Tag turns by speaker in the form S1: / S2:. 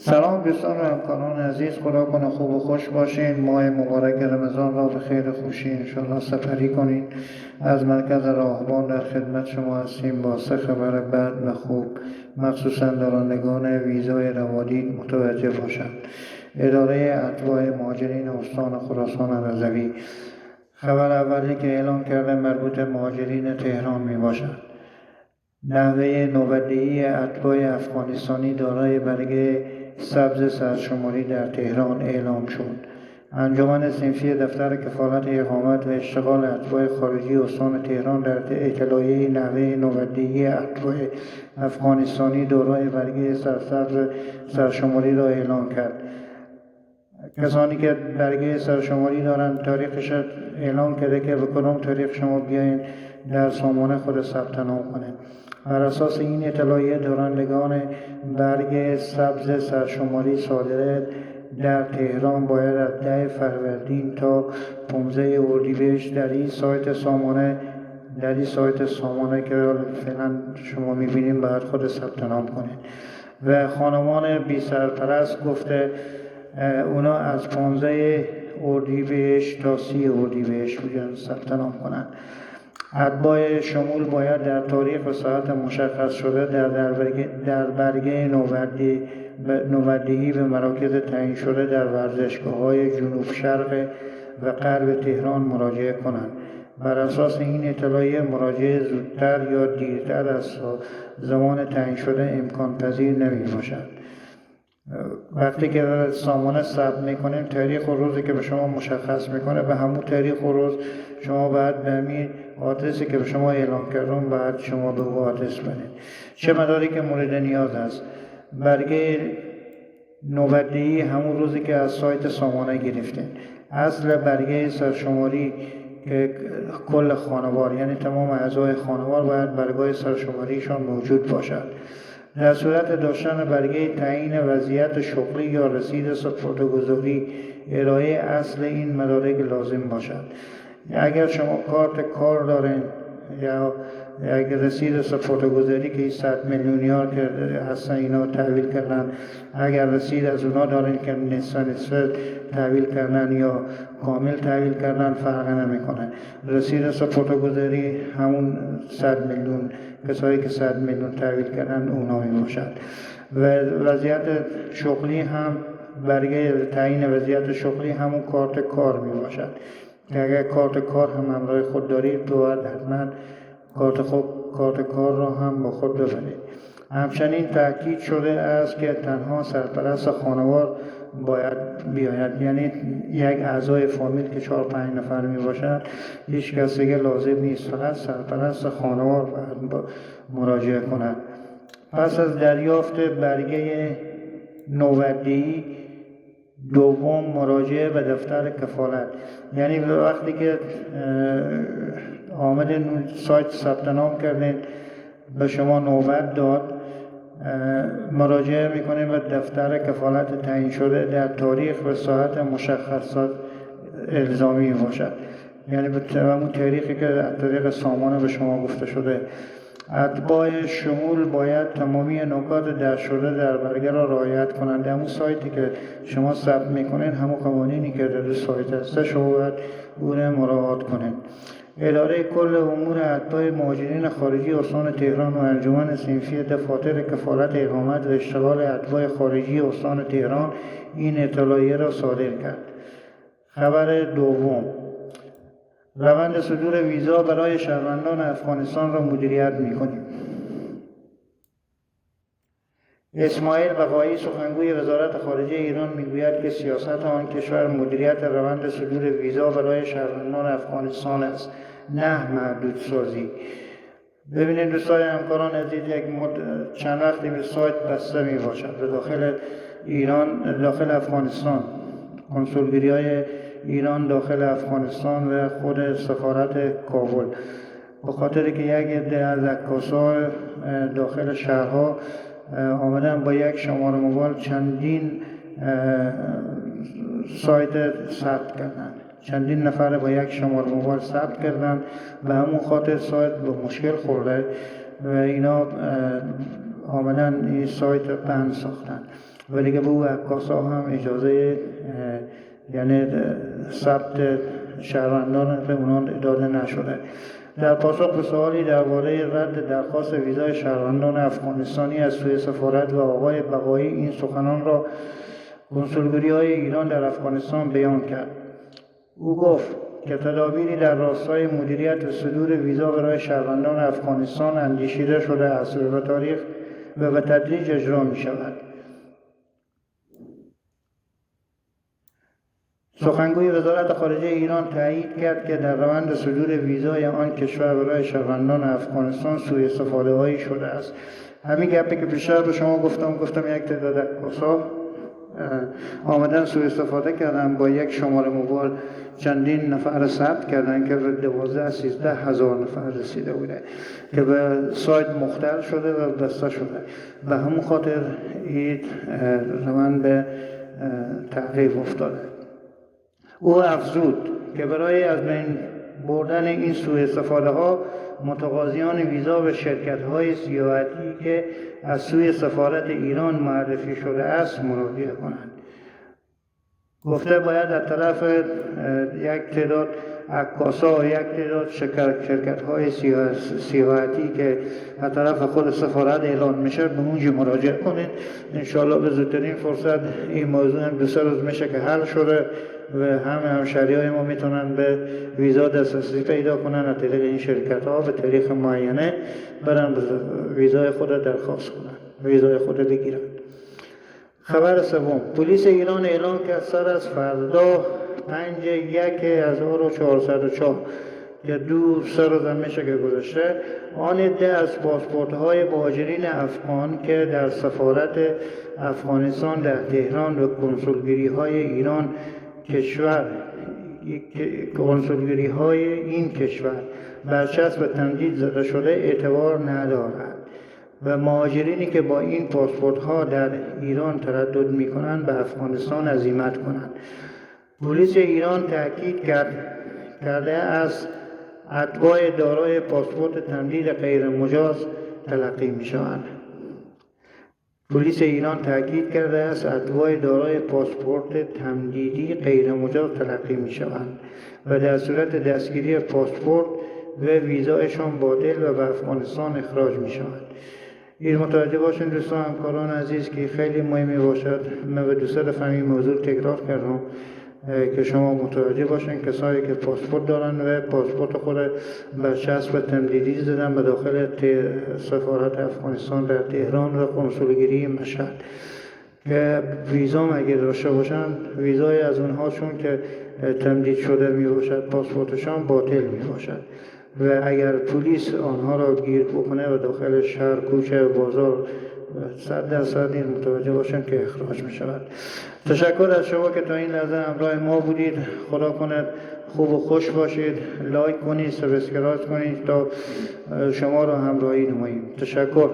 S1: سلام دوستان و همکاران عزیز، خدا کنه خوب و خوش باشین. ماه مبارک رمضان را به خیر و خوشی انشاءالله سپری کنین. از مرکز راهبان در خدمت شما هستیم با 3 خبر بد و خوب، مخصوصا دارندگان ویزای روادید متوجه باشند. اداره اتباع مهاجرین استان خراسان رضوی. خبر اولی که اعلام کرده مربوط مهاجرین تهران می باشد. نحوه نوبتدهی اتباع افغانستانی دارای برگه سبز سرشماری در تهران اعلام شد. انجمن صنفی دفتر کفالت اقامت و اشتغال اتباع خارجی استان تهران در اطلاعیه نحوه نوبتدهی اتباع افغانستانی دارای برگه سرسبز سرشماری را اعلام کرد. کسانی که برگه سرشماری دارند تاریخش اعلام کرده که به کدام تاریخ شما بیاین در سامانه خود ثبت نام کنید. بر اساس این اطلاعیه دارندگان برگ سبز سرشماری صادره در تهران باید از 10 فروردین تا 15 اردیبهشت در این سایت سامانه که فعلا شما میبینید باید خود ثبت نام کنید. و خانمان بی سرپرست گفته اونا از 15 اردیبهشت تا 30 اردیبهشت باید ثبت نام کنند. اتباع شمول باید در تاریخ و ساعت مشخص شده در برگه نوبتدهی به مراکز تعیین شده در ورزشگاه‌های جنوب شرق و غرب تهران مراجعه کنند. بر اساس این اطلاعیه مراجعه زودتر یا دیرتر از زمان تعیین شده امکان پذیر نمی باشد. وقتی که سامانه ثبت میکنیم تاریخ و روزی که به شما مشخص میکنه به همون تاریخ و روز شما باید به همین آدرسی که به شما اعلام کردم باید شما به اون آدرس برید. چه مدارکی مورد نیاز است؟ برگه نوبتدهی همون روزی که از سایت سامانه گرفتین. اصل برگه سرشماری که کل خانوار یعنی تمام اعضای خانوار باید برگه سرشماریشان موجود باشد. در صورت داشتن برگه تعیین وضعیت شغلی یا رسید سپرده‌گذاری ارائه اصل این مدارک لازم باشد. اگر شما کارت کار دارین یا اگر رسید سپرده‌گذاری که 100 میلیونیار که هستن اینا تحویل کردن، اگر رسید از اونا دارین که نصف تحویل کردن یا کامل تحویل کردن فرق نمیکنه. رسید سپرده‌گذاری همون 100 میلیون کسایی که 100 میلیون تحویل کردن اونا می باشد. و وضعیت شغلی هم برگه تعیین وضعیت شغلی همون کارت کار می باشد. اگر کارت کار هم همراه خود دارید باید حتما کارت کار را هم با خود ببرید. همچنین تاکید شده است که تنها سرپرست خانوار باید بیاید، یعنی یک اعضای فامیل که 4-5 نفر می باشد هیچ کس دیگه لازم نیست، فقط سرپرست خانوار باید مراجعه کند. پس از دریافت برگه نوبتدهی دوم مراجعه به دفتر کفالت، یعنی وقتی که آمدین سایت ثبت نام کردین به شما نوبت داد مراجعه میکنیم به دفتر کفالت تعیین شده در تاریخ و ساعت مشخصات الزامی باشد، یعنی به همون تاریخی که از طریق سامانه به شما گفته شده. اتباع شمول باید تمامی نکات درج شده در برگه را رعایت کنند. همون سایتی که شما ثبت میکنین همون قوانینی که در سایت هست شما باید اون مراعات کنید. اداره کل امور اتباع مهاجرین خارجی استان تهران و انجمن صنفی دفاتر کفالت اقامت و اشتغال اتباع خارجی استان تهران این اطلاعیه را صادر کرد. خبر دوم، روند صدور ویزا برای شهروندان افغانستان را مدیریت می‌کنیم. اسماعیل بقایی سخنگوی وزارت خارجه ایران میگوید که سیاست آن کشور مدیریت روند صدور ویزا برای شهروندان افغانستان است، نه محدود سازی. ببینید دوستان همکاران عزیز، چند وقتی به سایت بسته می باشد به داخل ایران، داخل افغانستان، کنسولگری‌های ایران داخل افغانستان و خود سفارت کابل، به خاطر که یک عده از عکاس‌ها داخل شهرها آمدن با یک شماره موبایل چندین سایت ثبت کردن، چندین نفر با یک شماره موبایل ثبت کردن و همون خاطر سایت به مشکل خورده و اینا آمدن این سایت بند ساختن. و دیگه به او عکاسا هم اجازه یعنی ثبت شهروندان به اونان داده نشده. در پاسخ به سوالی درباره رد درخواست ویزای شهروندان افغانستانی از سوی سفارت و آقای بقایی این سخنان را کنسولگری‌های ایران در افغانستان بیان کرد. او گفت که تدابیری در راستای مدیریت و صدور ویزا برای شهروندان افغانستان اندیشیده شده است و به تدریج اجرا می شود. سخنگوی وزارت خارجه ایران تایید کرد که در روند صدور ویزای آن کشور برای شهروندان افغانستان سوء استفاده هایی شده است. همین گپی که پیشتر به شما گفتم یک تعداد عکاسا آمدن سوء استفاده کردن، با یک شماره موبایل چندین نفر ثبت کردن که 12-13 هزار نفر رسیده بوده که به سایت مختل شده و بسته شده. به همون خاطر این روند به تعقیب افتاده. او افزود که برای از بین بردن این سوء استفاده ها متقاضیان ویزا به شرکت های سیاحتی که از سوی سفارت ایران معرفی شده است مراجعه کنند. گفته باید از طرف یک تعداد عکاسا و یک تعداد شرکت های سیاحتی که از طرف خود سفارت اعلان میشه به اونجا مراجعه کنید. انشاءالله به زودترین فرصت این موضوع هم 2-3 روز میشه که حل شده و همشهری های ما میتونن به ویزا دسترسی پیدا کنن از طریق این شرکت ها به تاریخ معینه برن ویزای خود درخواست کنن، ویزای خود بگیرن. خبر سوم، پلیس ایران اعلام کرد سر از فردا 5/1/1404 که 2 روز میشه که گذشته آن عده از پاسپورت های مهاجرین افغان که در سفارت افغانستان در تهران و کنسولگری های ایران کنسولگری های این کشور برچسب تمدید زده شده اعتبار ندارد و مهاجرینی که با این پاسپورت ها در ایران تردد می کنند به افغانستان عزیمت کنند. پلیس ایران تاکید کرده از اتباع دارای پاسپورت تمدید غیر مجاز تلقی می شوند. پلیس ایران تاکید کرده است اتباع دارای پاسپورت تمدیدی غیر مجاز تلقی می شوند و در صورت دستگیری پاسپورت و ویزایشان باطل و به افغانستان اخراج می شوند. این متوجه باشین دوستان همکاران عزیز که خیلی مهمی باشد. من به 2 دفعه این موضوع تکرار کردم که شما متوجه باشین کسایی که پاسپورت دارن و پاسپورت خود برچسب تمدیدی زدن به داخل سفارت افغانستان در تهران و کنسولگری مشهد که ویزا اگر داشته باشن ویزای از اونها چون که تمدید شده می باشد پاسپورتشان باطل می باشد و اگر پلیس آنها را گیر بکنه و داخل شهر کوچه و بازار 100% این متوجه باشن که اخراج می شود. تشکر از شما که تا این لحظه همراه ما بودید. خدا کند خوب و خوش باشید. لایک کنید، سابسکرایب کنید تا شما را همراهی نماییم. تشکر.